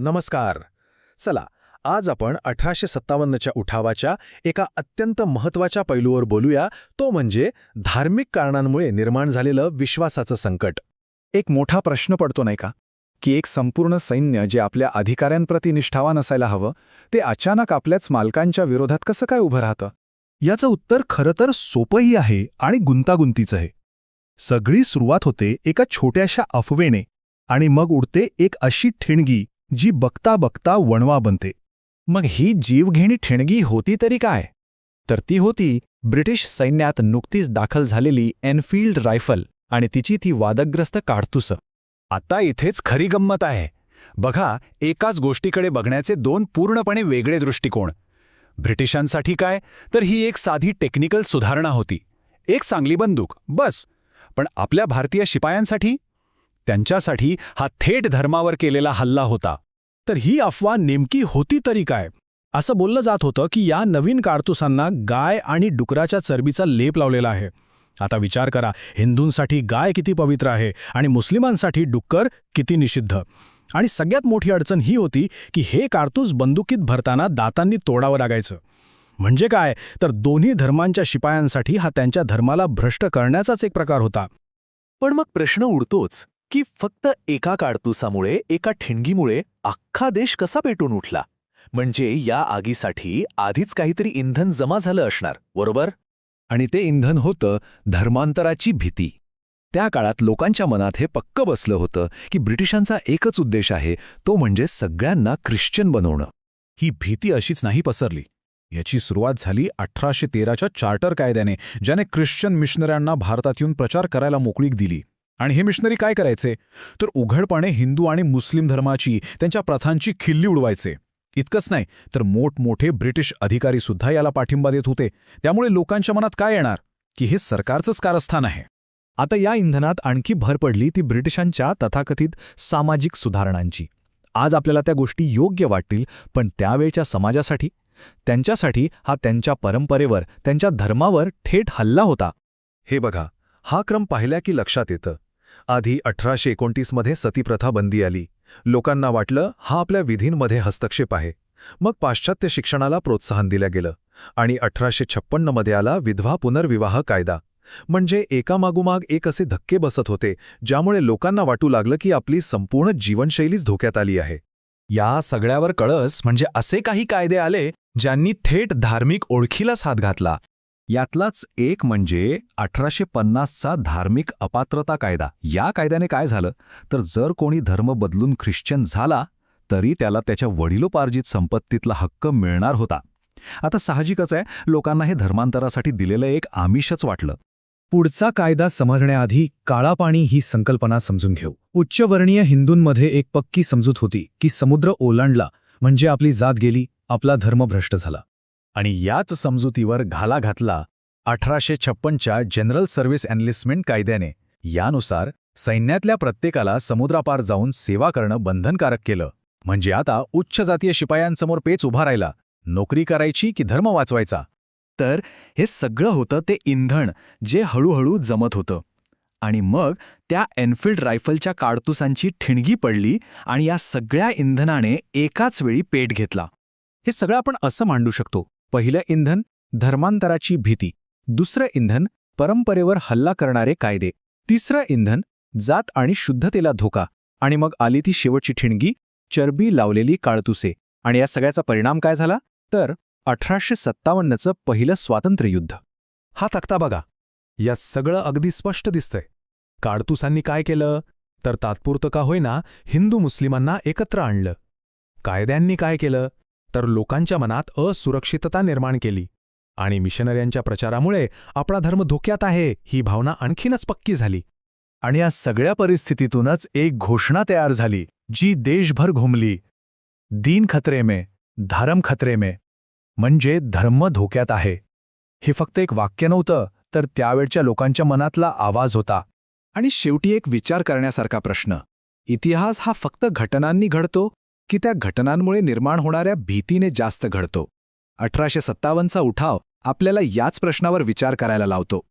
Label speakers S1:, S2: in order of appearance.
S1: नमस्कार. चला, आज आपण 1857च्या उठावाच्या एका अत्यंत महत्त्वाच्या पैलूवर बोलूया, तो म्हणजे धार्मिक कारणांमुळे निर्माण झालेलं विश्वासाचं संकट.
S2: एक मोठा प्रश्न पडतो नाही का, की एक संपूर्ण सैन्य जे आपल्या अधिकाऱ्यांप्रती निष्ठावान असायला हवं, ते अचानक आपल्याच मालकांच्या विरोधात कसं काय उभं राहतं? याचं उत्तर खरं तर सोपंही आहे आणि गुंतागुंतीचं आहे. सगळी सुरुवात होते एका छोट्याशा अफवेने आणि मग उडते एक अशी ठिणगी जी बघता बघता वणवा बनते. मग ही जीवघेणी ठिणगी होती तरी काय? तर ती होती ब्रिटिश सैन्यात नुकतीच दाखल झालेली एनफील्ड रायफल आणि तिची ती वादग्रस्त काडतुसं.
S3: आता इथेच खरी गंमत आहे. बघा, एकाच गोष्टीकडे बघण्याचे दोन पूर्णपणे वेगळे दृष्टिकोन. ब्रिटिशांसाठी काय, तर ही एक साधी टेक्निकल सुधारणा होती, एक चांगली बंदूक, बस. पण आपल्या भारतीय शिपायांसाठी, त्यांच्यासाठी हा थेट धर्मावर केलेला हल्ला होता.
S2: तर ही अफवा नेमकी होती तरी काय? असं बोललं जात होतं की या नवीन काडतुसांना गाय आणि डुकराच्या चरबीचा लेप लावलेला आहे. आता विचार करा, हिंदूंसाठी गाय किती पवित्र आहे आणि मुस्लिमांसाठी डुक्कर किती निषिद्ध. आणि सगळ्यात मोठी अडचण ही होती की हे काडतूस बंदुकीत भरताना दातांनी तोडावं लागायचं. म्हणजे काय, तर दोन्ही धर्मांच्या शिपायांसाठी हा त्यांच्या धर्माला भ्रष्ट करण्याचाच एक प्रकार होता.
S4: पण मग प्रश्न उडतोच की फक्त एका काडतुसामुळे, एका ठिणगीमुळे अख्खा देश कसा पेटून उठला? म्हणजे या आगीसाठी आधीच काहीतरी इंधन जमा झालं असणार, बरोबर?
S3: आणि ते इंधन होतं धर्मांतराची भीती. त्या काळात लोकांच्या मनात हे पक्क बसलं होतं की ब्रिटिशांचा एकच उद्देश आहे, तो म्हणजे सगळ्यांना ख्रिश्चन बनवणं.
S2: ही भीती अशीच नाही पसरली. याची सुरुवात झाली 1813च्या चार्टर कायद्याने, ज्याने ख्रिश्चन मिशनऱ्यांना भारतात येऊन प्रचार करायला मोकळीक दिली. आणि हे मिशनरी काय करायचे, तर उघडपणे हिंदू आणि मुस्लिम धर्माची, त्यांच्या प्रथांची खिल्ली उडवायचे. इतकंच नाही, तर मोठमोठे ब्रिटिश अधिकारीसुद्धा याला पाठिंबा देत होते. त्यामुळे लोकांच्या मनात काय येणार, की हे सरकारचंच कारस्थान आहे. आता या इंधनात आणखी भर पडली ती ब्रिटिशांच्या तथाकथित सामाजिक सुधारणांची. आज आपल्याला त्या गोष्टी योग्य वाटतील, पण त्यावेळच्या समाजासाठी, त्यांच्यासाठी हा त्यांच्या परंपरेवर, त्यांच्या धर्मावर थेट हल्ला होता.
S1: हे बघा, हा क्रम पाहिल्या की लक्षात येतं. आधी 1829मध्ये सतीप्रथा बंदी आली. लोकांना वाटलं हा आपल्या विधींमध्ये हस्तक्षेप आहे. मग पाश्चात्य शिक्षणाला प्रोत्साहन दिलं गेलं आणि 1856मध्ये आला विधवा पुनर्विवाह कायदा. म्हणजे एकामागोमाग एक असे धक्के बसत होते, ज्यामुळे लोकांना वाटू लागलं की आपली संपूर्ण जीवनशैलीच धोक्यात आली आहे.
S3: या सगळ्यावर कळस म्हणजे असे काही कायदे आले ज्यांनी थेट धार्मिक ओळखीलाच हात घातला. यातलाच एक म्हणजे 1850चा धार्मिक अपात्रता कायदा. या कायद्याने काय झालं, तर जर कोणी धर्म बदलून ख्रिश्चन झाला तरी त्याला त्याच्या वडिलोपार्जित संपत्तीतला हक्क मिळणार होता. आता साहजिकच आहे, लोकांना हे धर्मांतरासाठी दिलेलं एक आमिषच वाटलं.
S2: पुढचा कायदा समजण्याआधी काळापाणी ही संकल्पना समजून घेऊ. उच्चवर्णीय हिंदूंमध्ये एक पक्की समजूत होती की समुद्र ओलांडला म्हणजे आपली जात गेली, आपला धर्म भ्रष्ट झाला.
S3: आणि याच समजुतीवर घाला घातला 1856च्या जनरल सर्व्हिस एनलिस्टमेंट कायद्याने. यानुसार सैन्यातल्या प्रत्येकाला समुद्रापार जाऊन सेवा करणं बंधनकारक केलं. म्हणजे आता उच्च जातीय शिपायांसमोर पेच उभा राहिला, नोकरी करायची की धर्म वाचवायचा.
S4: तर हे सगळं होतं ते इंधन जे हळूहळू जमत होतं. आणि मग त्या एनफील्ड रायफलच्या काडतुसांची ठिणगी पडली आणि या सगळ्या इंधनाने एकाच वेळी पेट घेतला.
S2: हे सगळं आपण असं मांडू शकतो. पहिलं इंधन धर्मांतराची भीती, दुसरं इंधन परंपरेवर हल्ला करणारे कायदे, तिसरं इंधन जात आणि शुद्धतेला धोका, आणि मग आली ती शेवटची ठिणगी, चरबी लावलेली काडतुसे. आणि या सगळ्याचा परिणाम काय झाला, तर 1857चं पहिलं स्वातंत्र्ययुद्ध.
S1: हा तक्ता बघा, यात सगळं अगदी स्पष्ट दिसतंय. काडतुसांनी काय केलं, तर तात्पुरतं का होईना हिंदू मुस्लिमांना एकत्र आणलं. कायद्यांनी काय केलं, तर लोकांच्या मनात असुरक्षितता निर्माण केली. आणि मिशनऱ्यांच्या प्रचारामुळे आपला धर्म धोक्यात आहे ही भावना आणखीनच पक्की झाली.
S2: आणि या सगळ्या परिस्थितीतूनच एक घोषणा तयार झाली, जी देशभर घुमली. दीन खतरे में, धर्म खतरे में. म्हणजे धर्म धोक्यात आहे. हे फक्त एक वाक्य नव्हतं, तर त्यावेळच्या लोकांच्या मनातला आवाज होता.
S3: आणि शेवटी एक विचार करण्यासारखा प्रश्न, इतिहास हा फक्त घटनांनी घडतो की त्या घटनांमुळे निर्माण होणाऱ्या भीतीने जास्त घडतो? 1857चा उठाव आपल्याला याच प्रश्नावर विचार करायला लावतो.